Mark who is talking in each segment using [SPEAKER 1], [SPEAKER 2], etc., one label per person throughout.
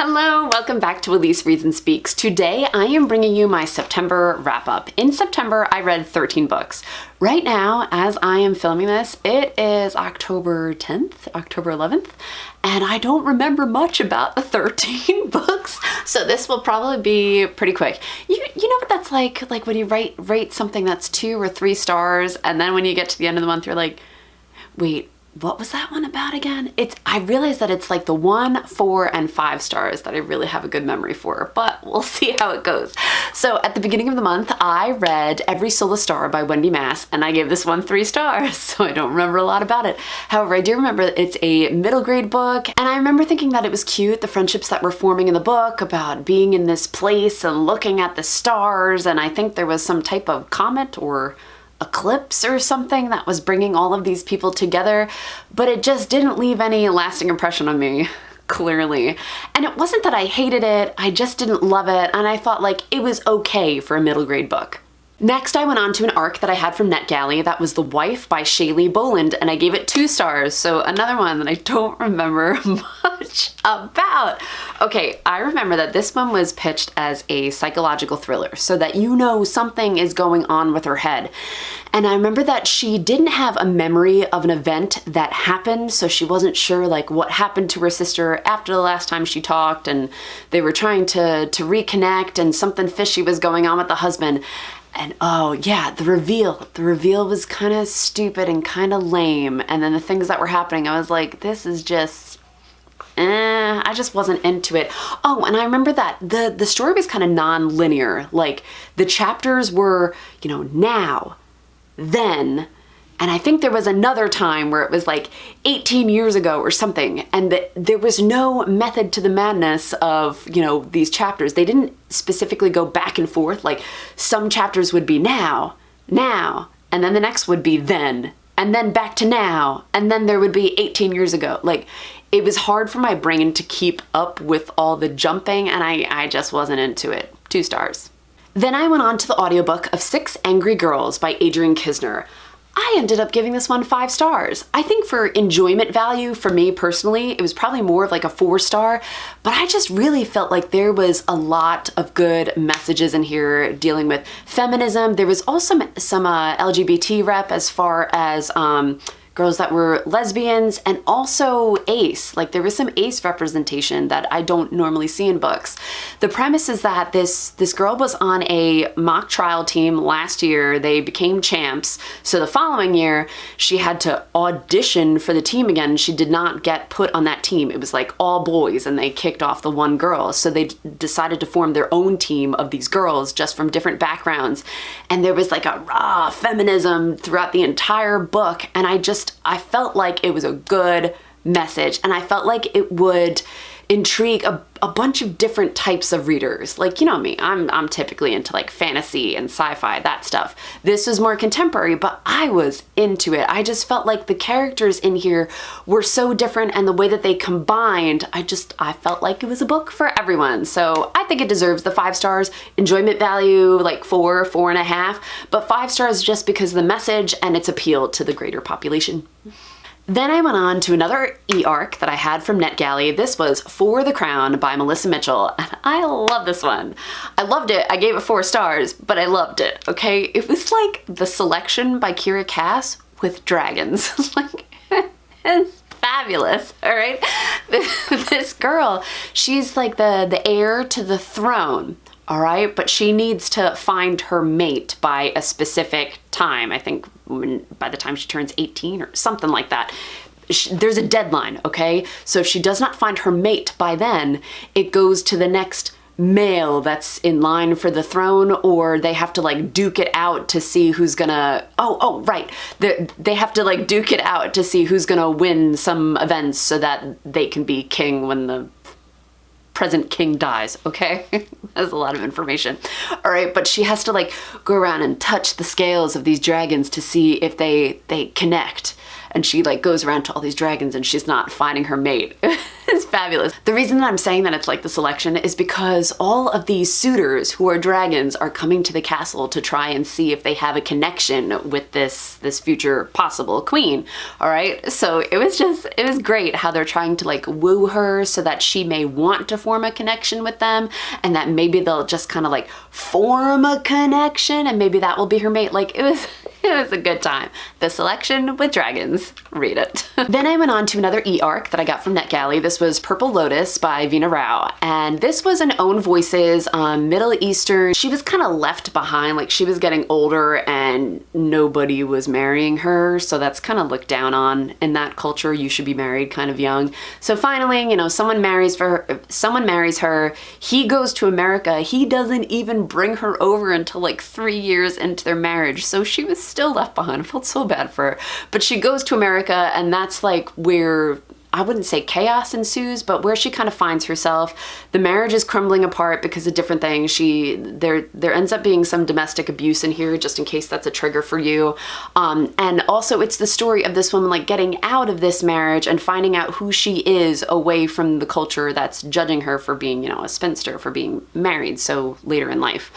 [SPEAKER 1] Hello, welcome back to Elise Reads and Speaks. Today I am bringing you my September wrap-up. In September I read 13 books. Right now, as I am filming this, it is October 10th, October 11th, and I don't remember much about the 13 books, so this will probably be pretty quick. You know what that's like when you rate something that's 2 or 3 stars, and then when you get to the end of the month you're like, wait, what was that one about again? I realize that it's like the 1, 4, and 5 stars that I really have a good memory for, but we'll see how it goes. So at the beginning of the month, I read Every Soul a Star by Wendy, and I gave this one 3 stars, so I don't remember a lot about it. However, I do remember it's a middle grade book, and I remember thinking that it was cute, the friendships that were forming in the book about being in this place and looking at the stars, and I think there was some type of comet or eclipse or something that was bringing all of these people together, but it just didn't leave any lasting impression on me, clearly. And it wasn't that I hated it, I just didn't love it, and I thought like it was okay for a middle grade book. Next, I went on to an arc that I had from NetGalley that was The Wife by Shalini Boland, and I gave it 2 stars, so another one that I don't remember much about. Okay, I remember that this one was pitched as a psychological thriller, so that you know something is going on with her head. And I remember that she didn't have a memory of an event that happened, so she wasn't sure like what happened to her sister after the last time she talked, and they were trying to reconnect, and something fishy was going on with the husband. And oh yeah, the reveal was kind of stupid and kind of lame. And then the things that were happening, I was like, this is just, I just wasn't into it. Oh, and I remember that the story was kind of non-linear. Like the chapters were, you know, now, then, and I think there was another time where it was like 18 years ago or something, and there was no method to the madness of, you know, these chapters. They didn't specifically go back and forth. Like some chapters would be now, and then the next would be then, and then back to now, and then there would be 18 years ago. Like it was hard for my brain to keep up with all the jumping, and I just wasn't into it. 2 stars. Then I went on to the audiobook of 6 Angry Girls by Adrienne Kisner. I ended up giving this one 5 stars. I think for enjoyment value, for me personally, it was probably more of like a 4 star, but I just really felt like there was a lot of good messages in here dealing with feminism. There was also some LGBT rep as far as girls that were lesbians, and also ace. Like there was some ace representation that I don't normally see in books. The premise is that this girl was on a mock trial team last year. They became champs. So the following year, she had to audition for the team again. She did not get put on that team. It was like all boys, and they kicked off the one girl. So they decided to form their own team of these girls just from different backgrounds. And there was like a raw feminism throughout the entire book. And I felt like it was a good message, and I felt like it would intrigue a bunch of different types of readers. Like, you know me, I'm typically into like fantasy and sci-fi, that stuff. This was more contemporary, but I was into it. I just felt like the characters in here were so different, and the way that they combined, I felt like it was a book for everyone. So I think it deserves the 5 stars. Enjoyment value, like 4, 4.5, but 5 stars just because of the message and its appeal to the greater population. Then I went on to another e-arc that I had from NetGalley. This was For the Crown by Melissa Mitchell, and I love this one. I loved it. I gave it 4 stars, but I loved it, okay? It was like The Selection by Kira Cass with dragons. Like, it's fabulous, all right? This girl, she's like the heir to the throne, all right? But she needs to find her mate by a specific time. I think by the time she turns 18 or something like that. There's a deadline, okay? So if she does not find her mate by then, it goes to the next male that's in line for the throne, or they have to like duke it out to see who's gonna, right. They have to like duke it out to see who's gonna win some events so that they can be king when the present king dies, okay? That's a lot of information. All right, but she has to like go around and touch the scales of these dragons to see if they connect. and she like goes around to all these dragons and she's not finding her mate. It's fabulous. The reason that I'm saying that it's like the selection is because all of these suitors who are dragons are coming to the castle to try and see if they have a connection with this future possible queen. All right. So it was great how they're trying to like woo her so that she may want to form a connection with them, and that maybe they'll just kind of like form a connection and maybe that will be her mate. Like it was a good time. The Selection with Dragons. Read it. Then I went on to another e-arc that I got from NetGalley. This was Purple Lotus by Veena, and this was an own voices Middle Eastern. She was kind of left behind, like she was getting older and nobody was marrying her, so that's kind of looked down on in that culture. You should be married kind of young. So finally, you know, someone marries her. He goes to America. He doesn't even bring her over until like 3 years into their marriage. So she was still left behind. I felt so bad for her. But she goes to America, and that's like where, I wouldn't say chaos ensues, but where she kind of finds herself. The marriage is crumbling apart because of different things. There ends up being some domestic abuse in here, just in case that's a trigger for you. And also it's the story of this woman like getting out of this marriage and finding out who she is away from the culture that's judging her for being, you know, a spinster, for being married so later in life.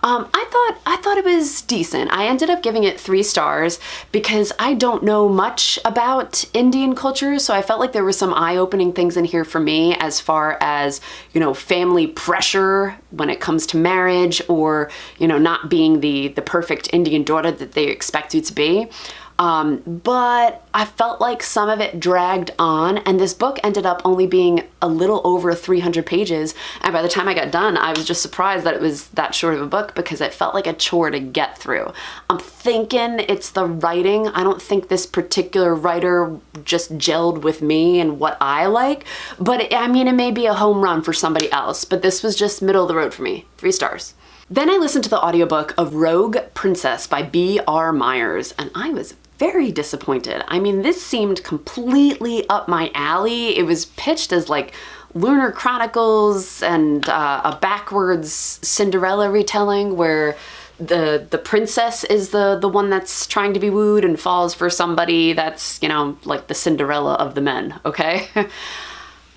[SPEAKER 1] I thought it was decent. I ended up giving it 3 stars because I don't know much about Indian culture, so I felt like there were some eye-opening things in here for me as far as, you know, family pressure when it comes to marriage, or, you know, not being the perfect Indian daughter that they expect you to be. But I felt like some of it dragged on, and this book ended up only being a little over 300 pages. And by the time I got done, I was just surprised that it was that short of a book because it felt like a chore to get through. I'm thinking it's the writing. I don't think this particular writer just gelled with me and what I like, but I mean, it may be a home run for somebody else, but this was just middle of the road for me. 3 stars. Then I listened to the audiobook of Rogue Princess by B.R. Myers, and I was very disappointed. I mean, this seemed completely up my alley. It was pitched as like Lunar Chronicles and a backwards Cinderella retelling where the princess is the one that's trying to be wooed and falls for somebody that's, you know, like the Cinderella of the men, okay?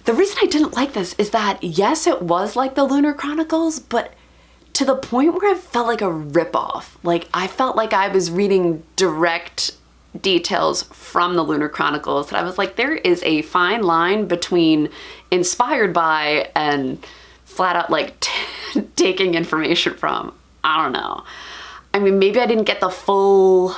[SPEAKER 1] The reason I didn't like this is that, yes, it was like the Lunar Chronicles, but to the point where it felt like a ripoff. Like, I felt like I was reading direct details from the Lunar Chronicles, and I was like, there is a fine line between inspired by and flat out like taking information from. I don't know. I mean, maybe I didn't get the full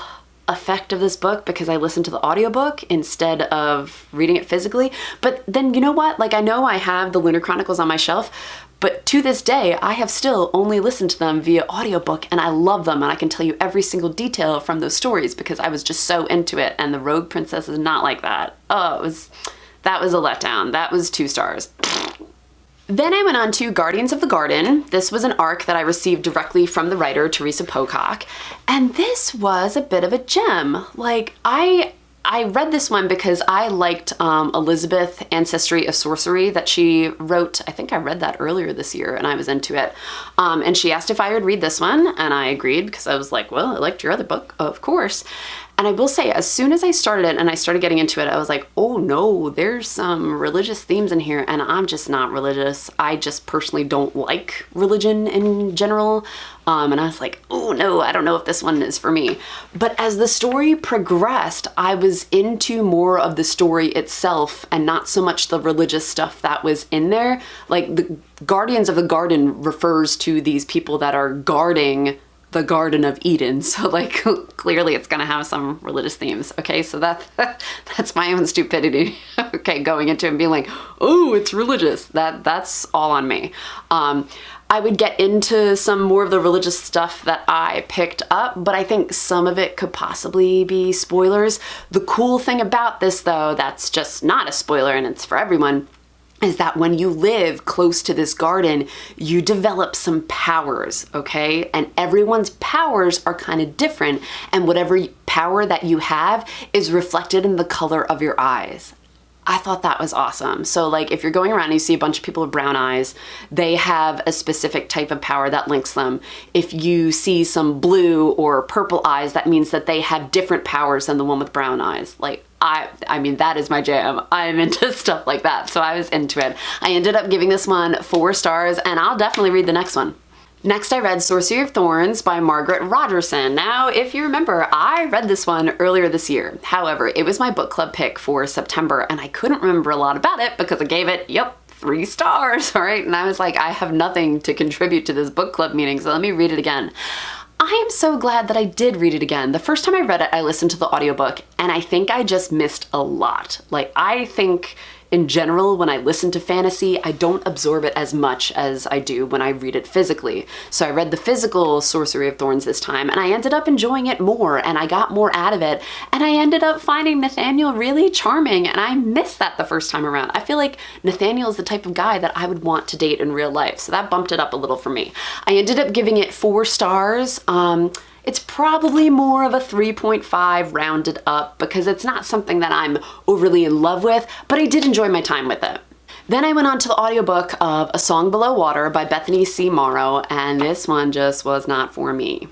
[SPEAKER 1] effect of this book because I listened to the audiobook instead of reading it physically. But then, you know what? Like, I know I have the Lunar Chronicles on my shelf, but to this day, I have still only listened to them via audiobook, and I love them, and I can tell you every single detail from those stories because I was just so into it, and the Rogue Princess is not like that. Oh, that was a letdown. That was 2 stars. Then I went on to Guardians of the Garden. This was an arc that I received directly from the writer, Theresa Pocock, and this was a bit of a gem. Like, I read this one because I liked Elizabeth, Ancestry of Sorcery, that she wrote. I think I read that earlier this year and I was into it. And she asked if I would read this one, and I agreed because I was like, well, I liked your other book, of course. And I will say, as soon as I started it and I started getting into it, I was like, oh no, there's some religious themes in here, and I'm just not religious. I just personally don't like religion in general. And I was like, oh no, I don't know if this one is for me. But as the story progressed, I was into more of the story itself and not so much the religious stuff that was in there. Like, the Guardians of the Garden refers to these people that are guarding the Garden of Eden, so like clearly it's gonna have some religious themes. Okay, so that's my own stupidity. Okay, going into it and being like, oh, it's religious. That's all on me. I would get into some more of the religious stuff that I picked up, but I think some of it could possibly be spoilers. The cool thing about this, though, that's just not a spoiler and it's for everyone, is that when you live close to this garden, you develop some powers, okay? And everyone's powers are kind of different, and whatever power that you have is reflected in the color of your eyes. I thought that was awesome. So like if you're going around and you see a bunch of people with brown eyes, they have a specific type of power that links them. If you see some blue or purple eyes, that means that they have different powers than the one with brown eyes. Like I mean, that is my jam. I'm into stuff like that. So I was into it. I ended up giving this one 4 stars, and I'll definitely read the next one. Next, I read Sorcery of Thorns by Margaret Rogerson. Now, if you remember, I read this one earlier this year. However, it was my book club pick for September, and I couldn't remember a lot about it because I gave it, 3 stars, all right? And I was like, I have nothing to contribute to this book club meeting, so let me read it again. I am so glad that I did read it again. The first time I read it, I listened to the audiobook, and I think I just missed a lot. Like, I think in general, when I listen to fantasy, I don't absorb it as much as I do when I read it physically. So I read the physical Sorcery of Thorns this time, and I ended up enjoying it more, and I got more out of it, and I ended up finding Nathaniel really charming, and I missed that the first time around. I feel like Nathaniel is the type of guy that I would want to date in real life, so that bumped it up a little for me. I ended up giving it 4 stars. It's probably more of a 3.5 rounded up because it's not something that I'm overly in love with, but I did enjoy my time with it. Then I went on to the audiobook of A Song Below Water by Bethany C. Morrow, and this one just was not for me.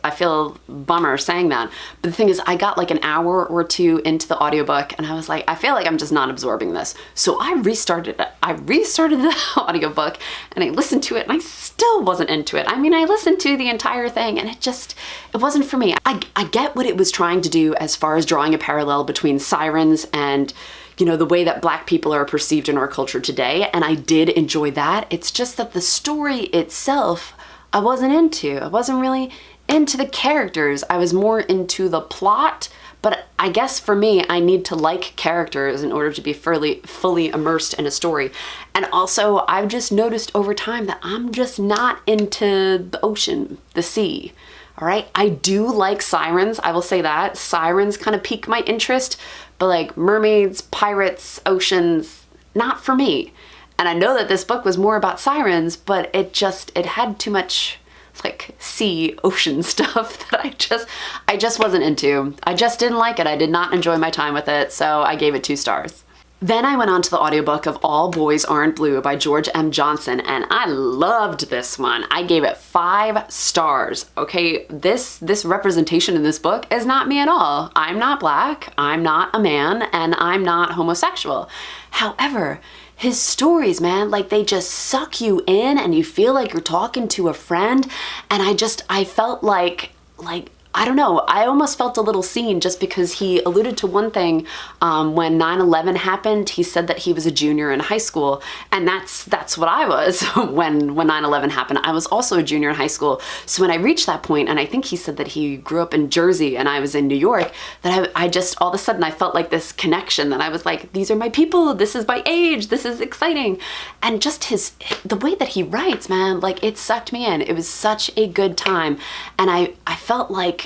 [SPEAKER 1] I feel bummer saying that. But the thing is, I got like an hour or 2 into the audiobook and I was like, I feel like I'm just not absorbing this. So I restarted it. I restarted the audiobook and I listened to it and I still wasn't into it. I mean, I listened to the entire thing and it wasn't for me. I get what it was trying to do as far as drawing a parallel between sirens and, you know, the way that Black people are perceived in our culture today. And I did enjoy that. It's just that the story itself, I wasn't into. I wasn't really into the characters. I was more into the plot, but I guess for me, I need to like characters in order to be fully immersed in a story. And also, I've just noticed over time that I'm just not into the ocean, the sea. All right, I do like sirens, I will say that. Sirens kind of pique my interest, but like mermaids, pirates, oceans, not for me. And I know that this book was more about sirens, but it had too much like sea, ocean stuff that I just wasn't into. I just didn't like it. I did not enjoy my time with it, so I gave it 2 stars. Then I went on to the audiobook of All Boys Aren't Blue by George M. Johnson, and I loved this one. I gave it 5 stars. Okay, this representation in this book is not me at all. I'm not Black, I'm not a man, and I'm not homosexual. However, his stories, man, like they just suck you in and you feel like you're talking to a friend. And I felt like, I don't know, I almost felt a little seen just because he alluded to one thing when 9/11 happened. He said that he was a junior in high school, and that's what I was when 9/11 happened. I was also a junior in high school. So when I reached that point, and I think he said that he grew up in Jersey and I was in New York, that I just all of a sudden I felt like this connection that I was like, these are my people, this is my age, this is exciting. And just the way that he writes, man, like it sucked me in. It was such a good time. And I felt like,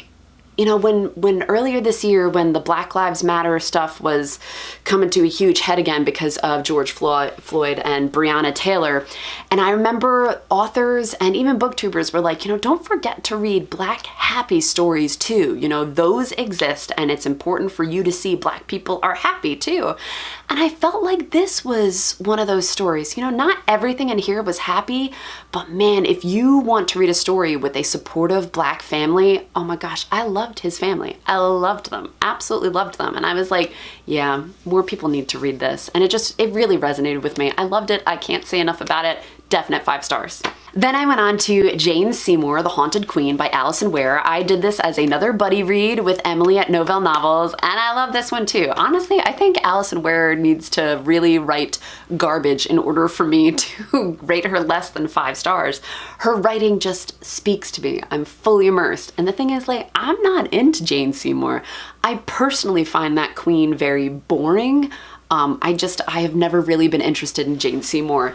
[SPEAKER 1] you know, when earlier this year, when the Black Lives Matter stuff was coming to a huge head again because of George Floyd and Breonna Taylor, and I remember authors and even booktubers were like, you know, don't forget to read Black happy stories too. You know, those exist and it's important for you to see Black people are happy too. And I felt like this was one of those stories. You know, not everything in here was happy, but man, if you want to read a story with a supportive Black family, oh my gosh, I loved his family. I loved them, absolutely loved them. And I was like, yeah, more people need to read this. And it really resonated with me. I loved it. I can't say enough about it. Definite 5 stars. Then I went on to Jane Seymour, The Haunted Queen by Alison Weir. I did this as another buddy read with Emily at Novell Novels, and I love this one too. Honestly, I think Alison Weir needs to really write garbage in order for me to rate her less than 5 stars. Her writing just speaks to me. I'm fully immersed. And the thing is, like, I'm not into Jane Seymour. I personally find that queen very boring. I have never really been interested in Jane Seymour.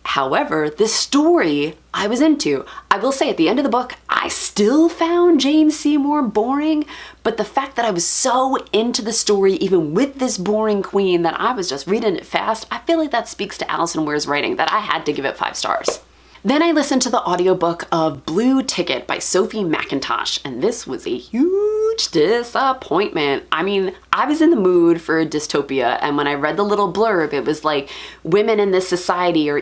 [SPEAKER 1] However, this story I was into. I will say at the end of the book, I still found Jane Seymour boring, but the fact that I was so into the story, even with this boring queen, that I was just reading it fast, I feel like that speaks to Alison Weir's writing, that I had to give it 5 stars. Then I listened to the audiobook of Blue Ticket by Sophie Mackintosh, and this was a huge huge disappointment. I mean, I was in the mood for a dystopia, and when I read the little blurb, it was like women in this society are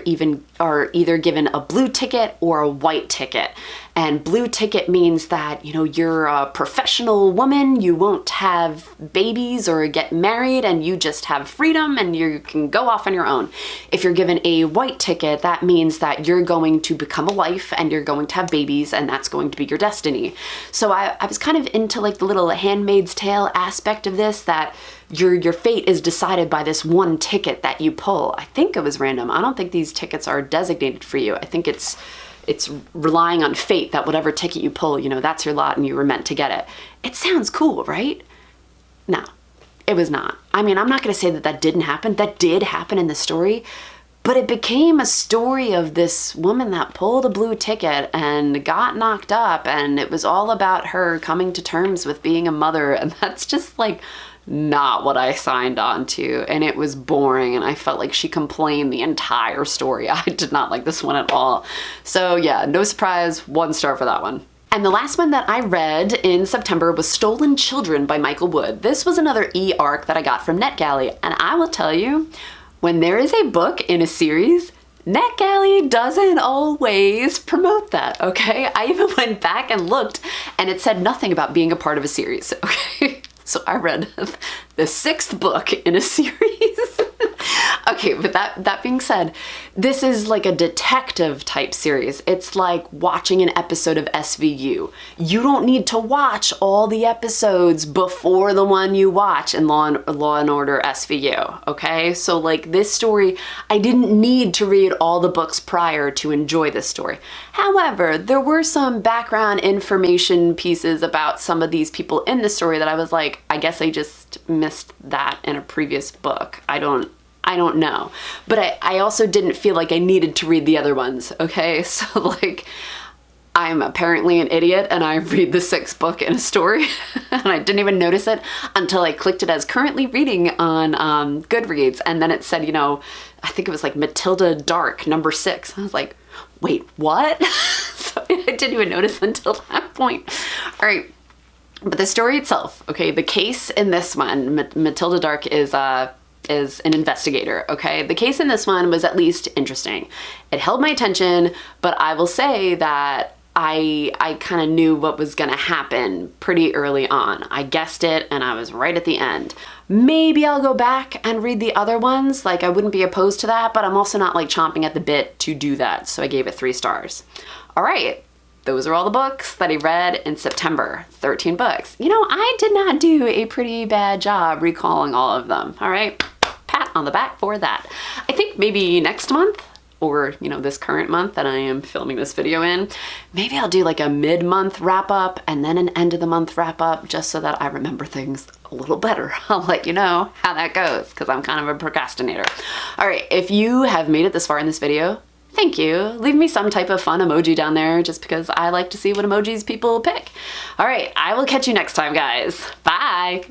[SPEAKER 1] either given a blue ticket or a white ticket. And blue ticket means that, you know, you're a professional woman, you won't have babies or get married, and you just have freedom and you can go off on your own. If you're given a white ticket, that means that you're going to become a wife and you're going to have babies, and that's going to be your destiny. So I was kind of into like the little Handmaid's Tale aspect of this, that your fate is decided by this one ticket that you pull. I think it was random. I don't think these tickets are designated for you. I think it's relying on fate, that whatever ticket you pull, you know, that's your lot and you were meant to get it. It sounds cool, right? No, it was not. I mean, I'm not going to say that that didn't happen. That did happen in the story, but it became a story of this woman that pulled a blue ticket and got knocked up, and it was all about her coming to terms with being a mother, and that's just like not what I signed on to, and it was boring, and I felt like she complained the entire story. I did not like this one at all. So yeah, no surprise, 1 star for that one. And the last one that I read in September was Stolen Children by Michael Wood. This was another e-arc that I got from NetGalley, and I will tell you, when there is a book in a series, NetGalley doesn't always promote that, okay? I even went back and looked, and it said nothing about being a part of a series, okay? So I read the 6th book in a series. Okay, but that being said, this is like a detective type series. It's like watching an episode of SVU. You don't need to watch all the episodes before the one you watch in Law and Order SVU, okay? So like this story, I didn't need to read all the books prior to enjoy this story. However, there were some background information pieces about some of these people in the story that I was like, I guess I just missed that in a previous book. I don't know. But I also didn't feel like I needed to read the other ones, okay? So like, I'm apparently an idiot and I read the 6th book in a story and I didn't even notice it until I clicked it as currently reading on Goodreads, and then it said, you know, I think it was like Matilda Dark, number 6. I was like, wait, what? So I didn't even notice until that point. All right. But the story itself, okay, the case in this one, Matilda Dark is an investigator, okay? The case in this one was at least interesting. It held my attention, but I will say that I kind of knew what was gonna happen pretty early on. I guessed it and I was right at the end. Maybe I'll go back and read the other ones, like I wouldn't be opposed to that, but I'm also not like chomping at the bit to do that, so I gave it 3 stars. All right. Those are all the books that I read in September, 13 books. You know, I did not do a pretty bad job recalling all of them, all right? Pat on the back for that. I think maybe next month, or, you know, this current month that I am filming this video in, maybe I'll do like a mid-month wrap-up and then an end-of-the-month wrap-up, just so that I remember things a little better. I'll let you know how that goes, because I'm kind of a procrastinator. All right, if you have made it this far in this video, thank you. Leave me some type of fun emoji down there, just because I like to see what emojis people pick. All right, I will catch you next time, guys. Bye.